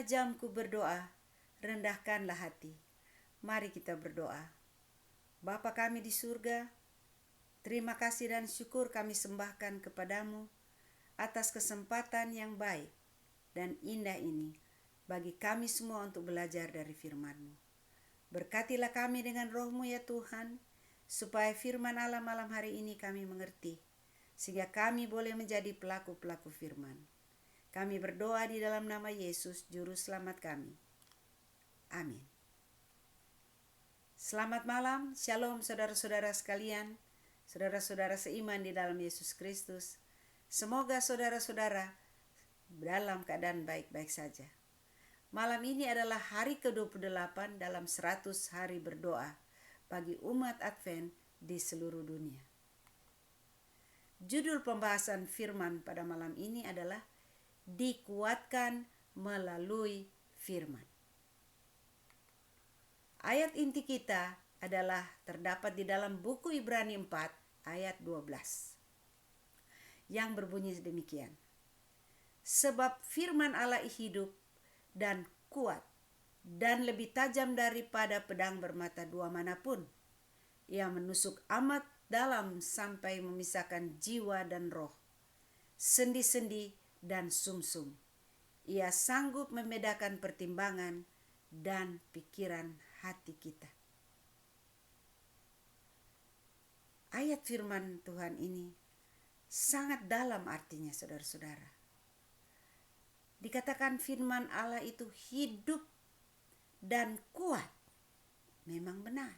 jam ku berdoa, rendahkanlah hati. Mari kita berdoa. Bapa kami di surga, terima kasih dan syukur kami sembahkan kepadamu atas kesempatan yang baik dan indah ini bagi kami semua untuk belajar dari firman-Mu. Berkatilah kami dengan roh-Mu ya Tuhan, supaya firman Allah malam hari ini kami mengerti, sehingga kami boleh menjadi pelaku-pelaku firman. Kami berdoa di dalam nama Yesus, Juru Selamat kami. Amin. Selamat malam, shalom saudara-saudara sekalian, saudara-saudara seiman di dalam Yesus Kristus. Semoga saudara-saudara dalam keadaan baik-baik saja. Malam ini adalah hari ke-28 dalam 100 hari berdoa bagi umat Advent di seluruh dunia. Judul pembahasan firman pada malam ini adalah dikuatkan melalui firman. Ayat inti kita adalah terdapat di dalam buku Ibrani 4 ayat 12 yang berbunyi demikian. Sebab firman Allah hidup dan kuat dan lebih tajam daripada pedang bermata dua manapun. Ia menusuk amat dalam sampai memisahkan jiwa dan roh, sendi-sendi dan sumsum. Ia sanggup membedakan pertimbangan dan pikiran hati kita. Ayat firman Tuhan ini sangat dalam artinya, saudara-saudara. Dikatakan firman Allah itu hidup dan kuat. Memang benar.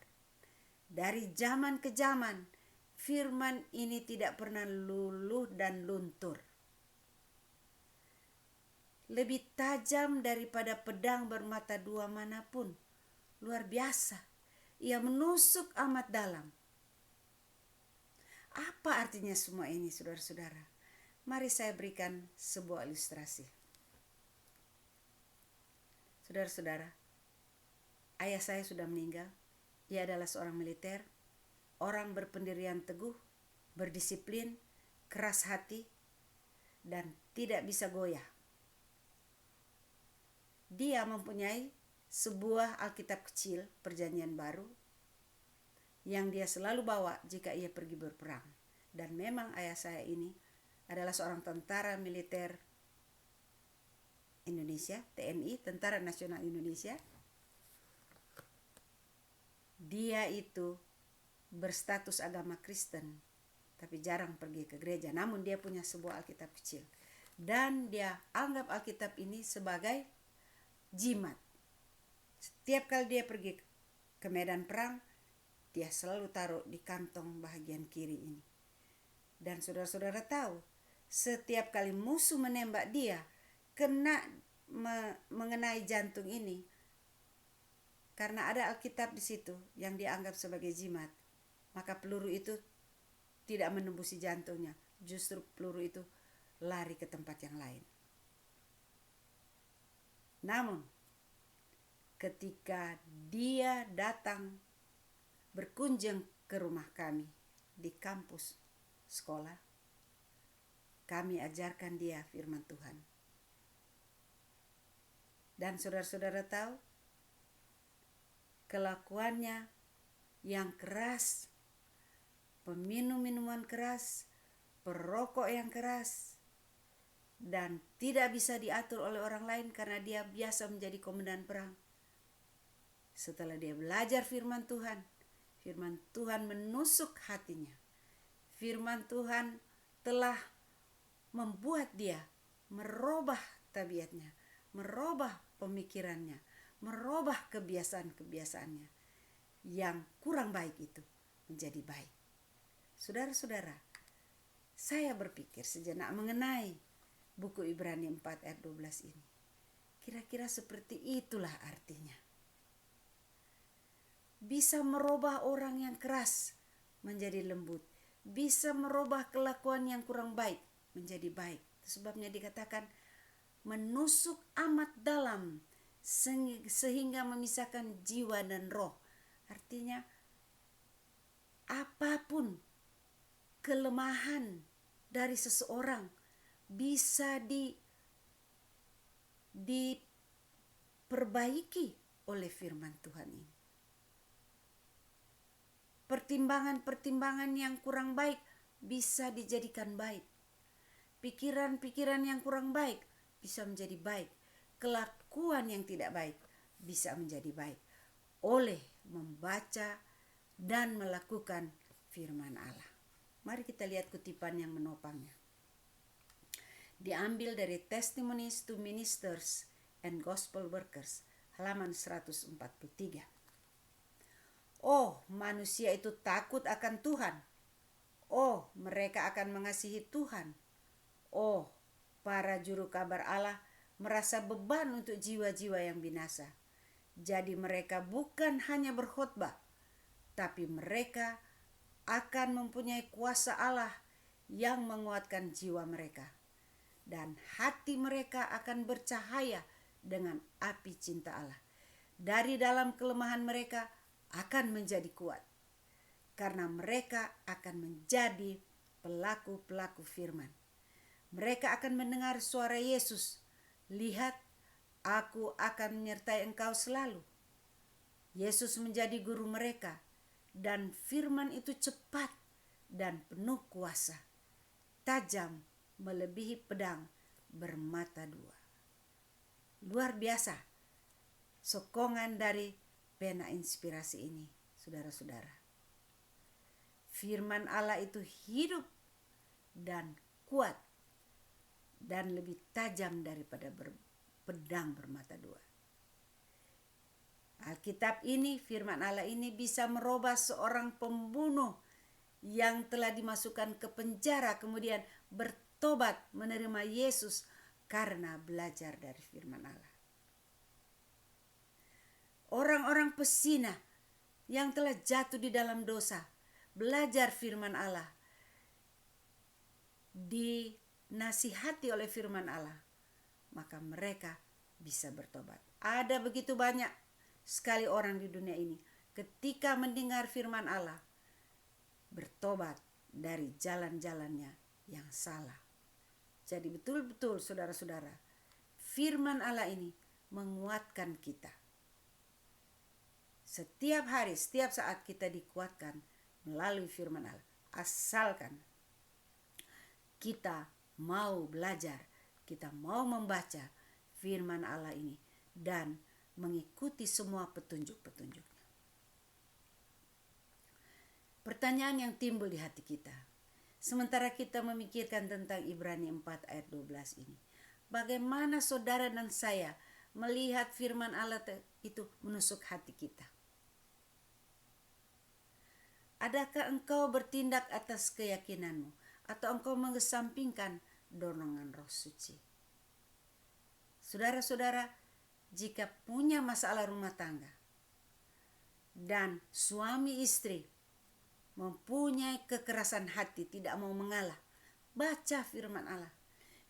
Dari zaman ke zaman, firman ini tidak pernah luluh dan luntur. Lebih tajam daripada pedang bermata dua manapun. Luar biasa. Ia menusuk amat dalam. Apa artinya semua ini, saudara-saudara? Mari saya berikan sebuah ilustrasi. Saudara-saudara, ayah saya sudah meninggal. Ia adalah seorang militer, orang berpendirian teguh, berdisiplin, keras hati, dan tidak bisa goyah. Dia mempunyai sebuah Alkitab kecil Perjanjian Baru yang dia selalu bawa jika ia pergi berperang. Dan memang ayah saya ini adalah seorang tentara militer Indonesia, TNI, Tentara Nasional Indonesia. Dia itu berstatus agama Kristen, tapi jarang pergi ke gereja. Namun dia punya sebuah Alkitab kecil. Dan dia anggap Alkitab ini sebagai jimat. Setiap kali dia pergi ke medan perang, dia selalu taruh di kantong bahagian kiri ini. Dan saudara-saudara tahu, setiap kali musuh menembak dia, mengenai jantung ini, karena ada Alkitab di situ yang dianggap sebagai jimat, maka peluru itu tidak menembusi jantungnya, justru peluru itu lari ke tempat yang lain. Namun, ketika dia datang berkunjung ke rumah kami di kampus sekolah, kami ajarkan dia firman Tuhan. Dan saudara-saudara tahu, kelakuannya yang keras, peminum minuman keras, perokok yang keras, dan tidak bisa diatur oleh orang lain karena dia biasa menjadi komandan perang. Setelah dia belajar firman Tuhan menusuk hatinya. Firman Tuhan telah membuat dia merubah tabiatnya, merubah pemikirannya, merubah kebiasaan-kebiasaannya yang kurang baik itu menjadi baik. Saudara-saudara, saya berpikir sejenak mengenai buku Ibrani 4 ayat 12 ini. Kira-kira seperti itulah artinya. Bisa merubah orang yang keras menjadi lembut. Bisa merubah kelakuan yang kurang baik menjadi baik. Sebabnya dikatakan menusuk amat dalam sehingga memisahkan jiwa dan roh. Artinya apapun kelemahan dari seseorang bisa diperbaiki oleh firman Tuhan ini. Pertimbangan-pertimbangan yang kurang baik bisa dijadikan baik. Pikiran-pikiran yang kurang baik bisa menjadi baik. Kelakuan yang tidak baik bisa menjadi baik oleh membaca dan melakukan firman Allah. Mari kita lihat kutipan yang menopangnya. Diambil dari Testimonies to Ministers and Gospel Workers, halaman 143. Oh, manusia itu takut akan Tuhan. Oh, mereka akan mengasihi Tuhan. Oh, para juru kabar Allah merasa beban untuk jiwa-jiwa yang binasa. Jadi mereka bukan hanya berkhotbah, tapi mereka akan mempunyai kuasa Allah yang menguatkan jiwa mereka. Dan hati mereka akan bercahaya dengan api cinta Allah. Dari dalam kelemahan mereka akan menjadi kuat. Karena mereka akan menjadi pelaku-pelaku firman. Mereka akan mendengar suara Yesus. Lihat, aku akan menyertai engkau selalu. Yesus menjadi guru mereka. Dan firman itu cepat dan penuh kuasa. Tajam melebihi pedang bermata dua. Luar biasa sokongan dari pena inspirasi ini, saudara-saudara. Firman Allah itu hidup dan kuat dan lebih tajam daripada pedang bermata dua. Alkitab ini, firman Allah ini bisa merubah seorang pembunuh yang telah dimasukkan ke penjara kemudian bertobat menerima Yesus karena belajar dari firman Allah. Orang-orang pesina yang telah jatuh di dalam dosa, belajar firman Allah, dinasihati oleh firman Allah, maka mereka bisa bertobat. Ada begitu banyak sekali orang di dunia ini ketika mendengar firman Allah bertobat dari jalan-jalannya yang salah. Jadi betul-betul saudara-saudara, firman Allah ini menguatkan kita. Setiap hari, setiap saat kita dikuatkan melalui firman Allah. Asalkan kita mau belajar, kita mau membaca firman Allah ini dan mengikuti semua petunjuk-petunjuknya. Pertanyaan yang timbul di hati kita, sementara kita memikirkan tentang Ibrani 4 ayat 12 ini. Bagaimana saudara dan saya melihat firman Allah itu menusuk hati kita? Adakah engkau bertindak atas keyakinanmu atau engkau mengesampingkan dorongan Roh Suci? Saudara-saudara, jika punya masalah rumah tangga dan suami istri mempunyai kekerasan hati, tidak mau mengalah, baca firman Allah.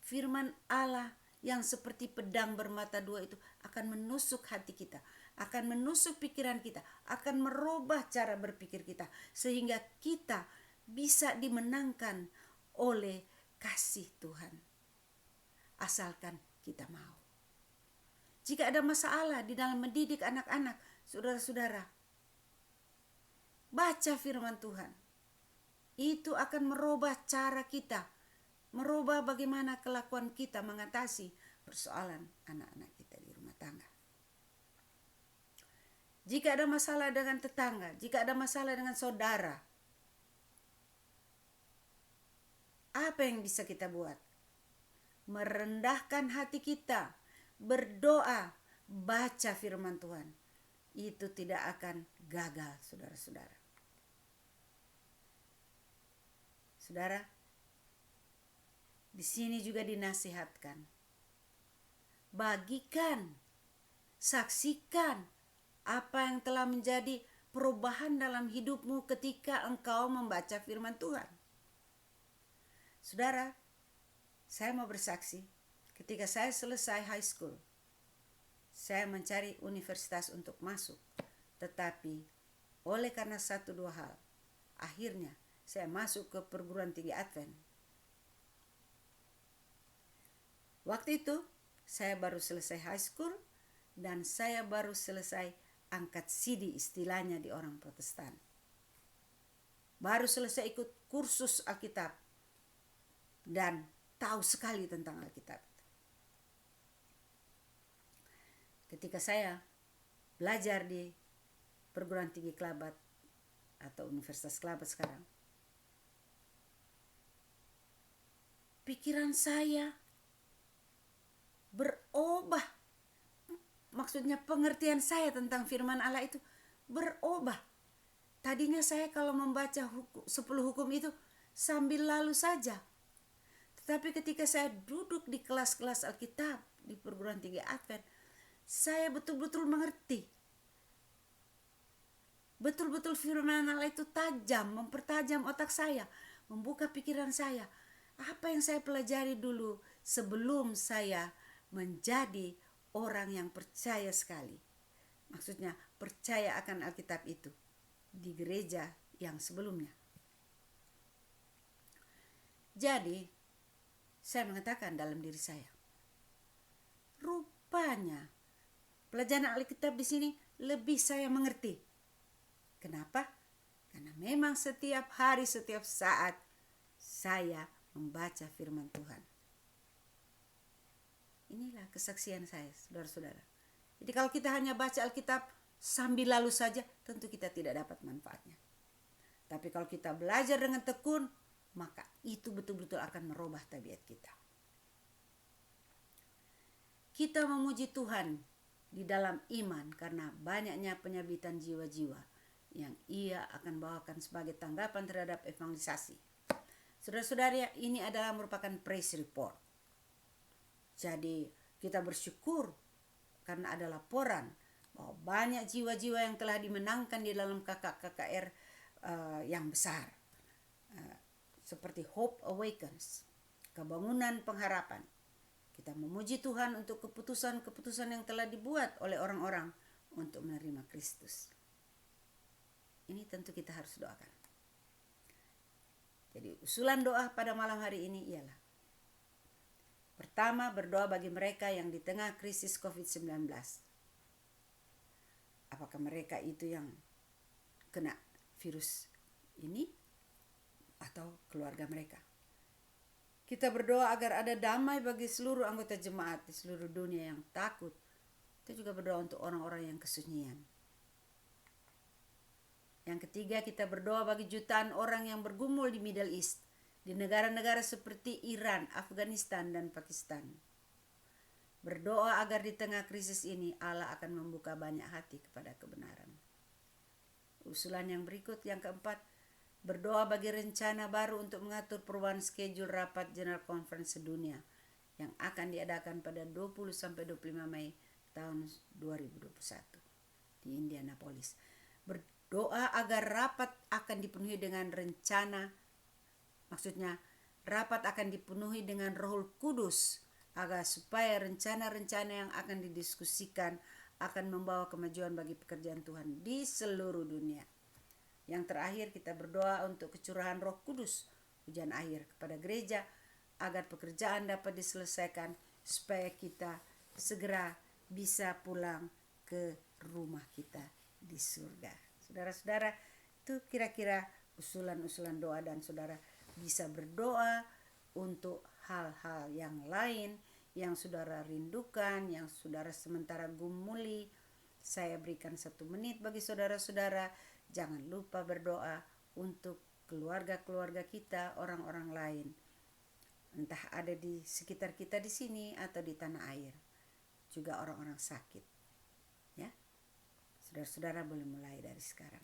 Firman Allah yang seperti pedang bermata dua itu akan menusuk hati kita, akan menusuk pikiran kita, akan merubah cara berpikir kita, sehingga kita bisa dimenangkan oleh kasih Tuhan. Asalkan kita mau. Jika ada masalah di dalam mendidik anak-anak, saudara-saudara, baca firman Tuhan. Itu akan merubah cara kita, merubah bagaimana kelakuan kita mengatasi persoalan anak-anak kita di rumah tangga. Jika ada masalah dengan tetangga, jika ada masalah dengan saudara, apa yang bisa kita buat? Merendahkan hati kita, berdoa, baca firman Tuhan. Itu tidak akan gagal, saudara-saudara. Saudara, di sini juga dinasihatkan. Bagikan, saksikan apa yang telah menjadi perubahan dalam hidupmu ketika engkau membaca firman Tuhan. Saudara, saya mau bersaksi, ketika saya selesai high school, saya mencari universitas untuk masuk. Tetapi oleh karena satu dua hal, akhirnya saya masuk ke perguruan tinggi Advent. Waktu itu saya baru selesai high school dan saya baru selesai angkat sidi istilahnya di orang Protestan. Baru selesai ikut kursus Alkitab dan tahu sekali tentang Alkitab. Ketika saya belajar di perguruan tinggi Kelabat atau Universitas Kelabat sekarang, pikiran saya berubah. Maksudnya pengertian saya tentang firman Allah itu berubah. Tadinya saya kalau membaca 10 hukum itu sambil lalu saja. Tetapi ketika saya duduk di kelas-kelas Alkitab di perguruan tinggi Advent, saya betul-betul mengerti. Betul-betul firman Allah itu tajam, mempertajam otak saya, membuka pikiran saya. Apa yang saya pelajari dulu sebelum saya menjadi orang yang percaya sekali. Maksudnya percaya akan Alkitab itu di gereja yang sebelumnya. Jadi saya mengatakan dalam diri saya, rupanya pelajaran Alkitab di sini lebih saya mengerti. Kenapa? Karena memang setiap hari, setiap saat saya membaca firman Tuhan. Inilah kesaksian saya, saudara-saudara. Jadi kalau kita hanya baca Alkitab sambil lalu saja, tentu kita tidak dapat manfaatnya. Tapi kalau kita belajar dengan tekun, maka itu betul-betul akan merubah tabiat kita. Kita memuji Tuhan di dalam iman karena banyaknya penyabitan jiwa-jiwa yang ia akan bawakan sebagai tanggapan terhadap evangelisasi. Saudara-saudara, ini adalah merupakan praise report. Jadi kita bersyukur karena ada laporan bahwa banyak jiwa-jiwa yang telah dimenangkan di dalam KKR yang besar. Seperti Hope Awakens, kebangunan pengharapan. Kita memuji Tuhan untuk keputusan-keputusan yang telah dibuat oleh orang-orang untuk menerima Kristus. Ini tentu kita harus doakan. Jadi usulan doa pada malam hari ini ialah: pertama, berdoa bagi mereka yang di tengah krisis COVID-19. Apakah mereka itu yang kena virus ini atau keluarga mereka? Kita berdoa agar ada damai bagi seluruh anggota jemaat di seluruh dunia yang takut. Kita juga berdoa untuk orang-orang yang kesunyian. Yang ketiga, kita berdoa bagi jutaan orang yang bergumul di Middle East, di negara-negara seperti Iran, Afghanistan, dan Pakistan. Berdoa agar di tengah krisis ini Allah akan membuka banyak hati kepada kebenaran. Usulan yang berikut, yang keempat, berdoa bagi rencana baru untuk mengatur perubahan schedule rapat General Conference sedunia yang akan diadakan pada 20-25 Mei tahun 2021 di Indianapolis. Berdoa agar rapat akan dipenuhi dengan rencana, maksudnya rapat akan dipenuhi dengan Roh Kudus, agar supaya rencana-rencana yang akan didiskusikan akan membawa kemajuan bagi pekerjaan Tuhan di seluruh dunia. Yang terakhir, kita berdoa untuk kecurahan Roh Kudus, hujan akhir kepada gereja, agar pekerjaan dapat diselesaikan supaya kita segera bisa pulang ke rumah kita di surga. Saudara-saudara, itu kira-kira usulan-usulan doa, dan saudara bisa berdoa untuk hal-hal yang lain yang saudara rindukan, yang saudara sementara gumuli. Saya berikan 1 menit bagi saudara-saudara. Jangan lupa berdoa untuk keluarga-keluarga kita, orang-orang lain, entah ada di sekitar kita di sini atau di tanah air, juga orang-orang sakit. Ya, saudara-saudara boleh mulai dari sekarang.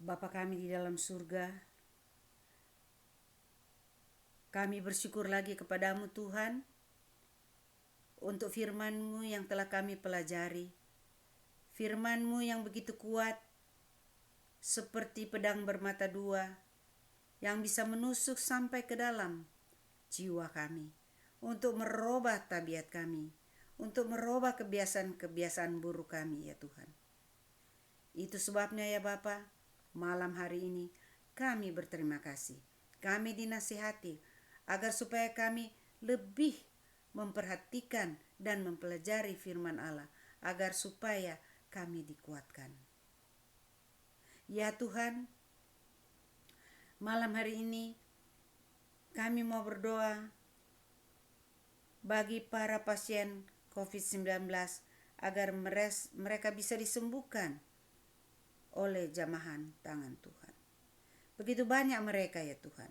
Bapa kami di dalam surga, kami bersyukur lagi kepadamu Tuhan untuk firman-Mu yang telah kami pelajari. Firman-Mu yang begitu kuat seperti pedang bermata dua yang bisa menusuk sampai ke dalam jiwa kami untuk merubah tabiat kami, untuk merubah kebiasaan-kebiasaan buruk kami ya Tuhan. Itu sebabnya ya Bapa, malam hari ini kami berterima kasih. Kami dinasihati agar supaya kami lebih memperhatikan dan mempelajari firman Allah, agar supaya kami dikuatkan. Ya Tuhan, malam hari ini kami mau berdoa bagi para pasien COVID-19 agar mereka bisa disembuhkan oleh jamahan tangan Tuhan. Begitu banyak mereka ya Tuhan.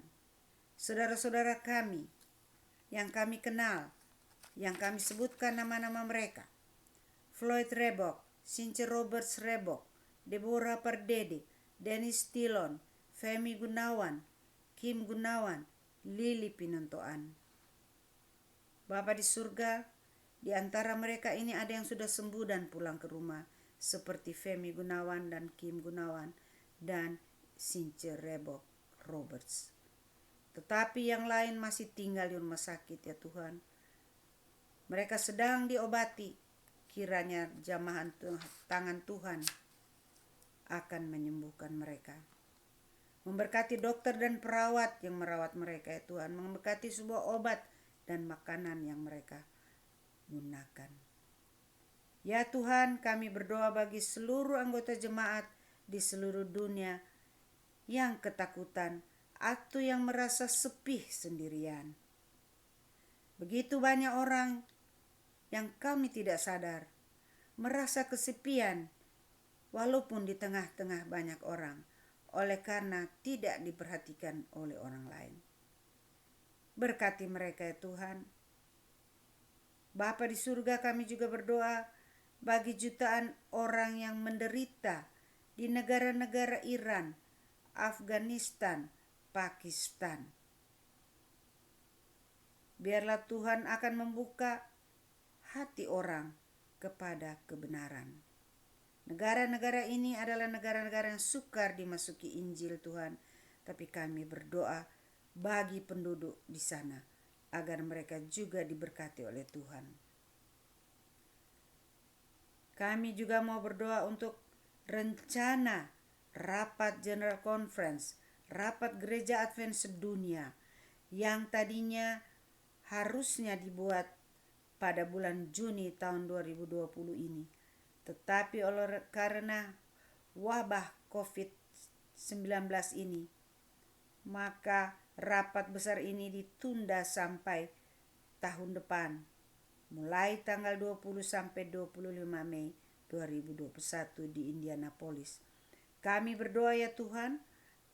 Saudara-saudara kami yang kami kenal, yang kami sebutkan nama-nama mereka. Floyd Rebok, Cynthia Roberts Rebok, Deborah Pardede, Dennis Tillon, Femi Gunawan, Kim Gunawan, Lili Pinontoan. Bapa di surga, di antara mereka ini ada yang sudah sembuh dan pulang ke rumah, seperti Femi Gunawan dan Kim Gunawan dan Cynthia Rebok Roberts. Tetapi yang lain masih tinggal di rumah sakit ya Tuhan. Mereka sedang diobati, kiranya jamahan tangan Tuhan akan menyembuhkan mereka. Memberkati dokter dan perawat yang merawat mereka ya Tuhan. Memberkati sebuah obat dan makanan yang mereka gunakan. Ya Tuhan, kami berdoa bagi seluruh anggota jemaat di seluruh dunia yang ketakutan atau yang merasa sepi sendirian. Begitu banyak orang yang kami tidak sadar merasa kesepian walaupun di tengah-tengah banyak orang oleh karena tidak diperhatikan oleh orang lain. Berkati mereka ya Tuhan. Bapa di surga, kami juga berdoa bagi jutaan orang yang menderita di negara-negara Iran, Afghanistan, Pakistan. Biarlah Tuhan akan membuka hati orang kepada kebenaran. Negara-negara ini adalah negara-negara yang sukar dimasuki Injil Tuhan, tapi kami berdoa bagi penduduk di sana agar mereka juga diberkati oleh Tuhan. Kami juga mau berdoa untuk rencana rapat General Conference, rapat Gereja Advent sedunia yang tadinya harusnya dibuat pada bulan Juni tahun 2020 ini. Tetapi karena wabah COVID-19 ini, maka rapat besar ini ditunda sampai tahun depan, mulai tanggal 20 sampai 25 Mei 2021 di Indianapolis. Kami berdoa ya Tuhan,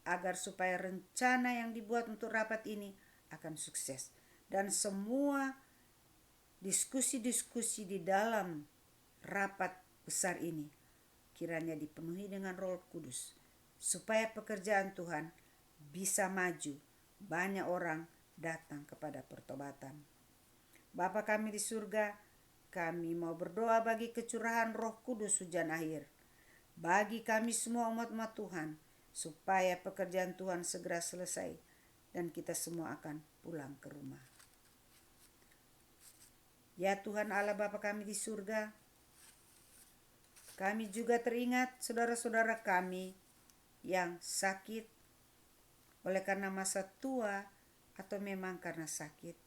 agar supaya rencana yang dibuat untuk rapat ini akan sukses. Dan semua diskusi-diskusi di dalam rapat besar ini kiranya dipenuhi dengan Roh Kudus, supaya pekerjaan Tuhan bisa maju, banyak orang datang kepada pertobatan. Bapa kami di surga, kami mau berdoa bagi kecurahan Roh Kudus hujan akhir bagi kami semua umat-umat Tuhan, supaya pekerjaan Tuhan segera selesai dan kita semua akan pulang ke rumah. Ya Tuhan Allah Bapa kami di surga, kami juga teringat saudara-saudara kami yang sakit oleh karena masa tua atau memang karena sakit.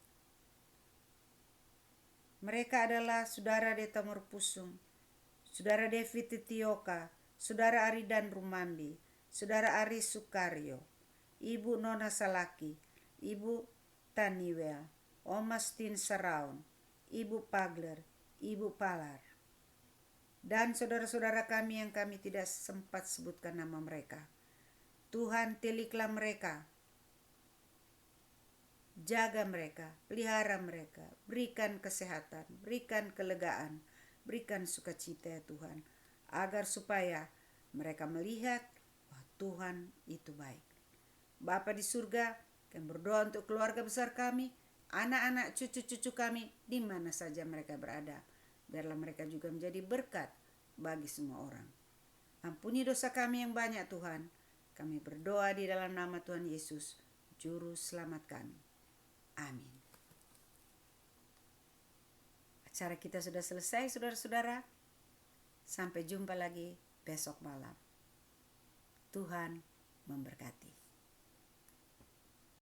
Mereka adalah Saudara Deta Morpusung, Saudara David Titioka, Saudara Aridan Rumambi, Saudara Aris Sukaryo, Ibu Nona Salaki, Ibu Taniwel, Om Mastin Saraun, Ibu Pagler, Ibu Palar, dan saudara-saudara kami yang kami tidak sempat sebutkan nama mereka. Tuhan, tiliklah mereka, jaga mereka, pelihara mereka, berikan kesehatan, berikan kelegaan, berikan sukacita ya Tuhan, agar supaya mereka melihat bahwa Tuhan itu baik. Bapa di surga, kami berdoa untuk keluarga besar kami, anak-anak cucu-cucu kami, di mana saja mereka berada. Biarlah mereka juga menjadi berkat bagi semua orang. Ampuni dosa kami yang banyak Tuhan. Kami berdoa di dalam nama Tuhan Yesus, Juru Selamat kami. Amin. Acara kita sudah selesai, saudara-saudara. Sampai jumpa lagi besok malam. Tuhan memberkati.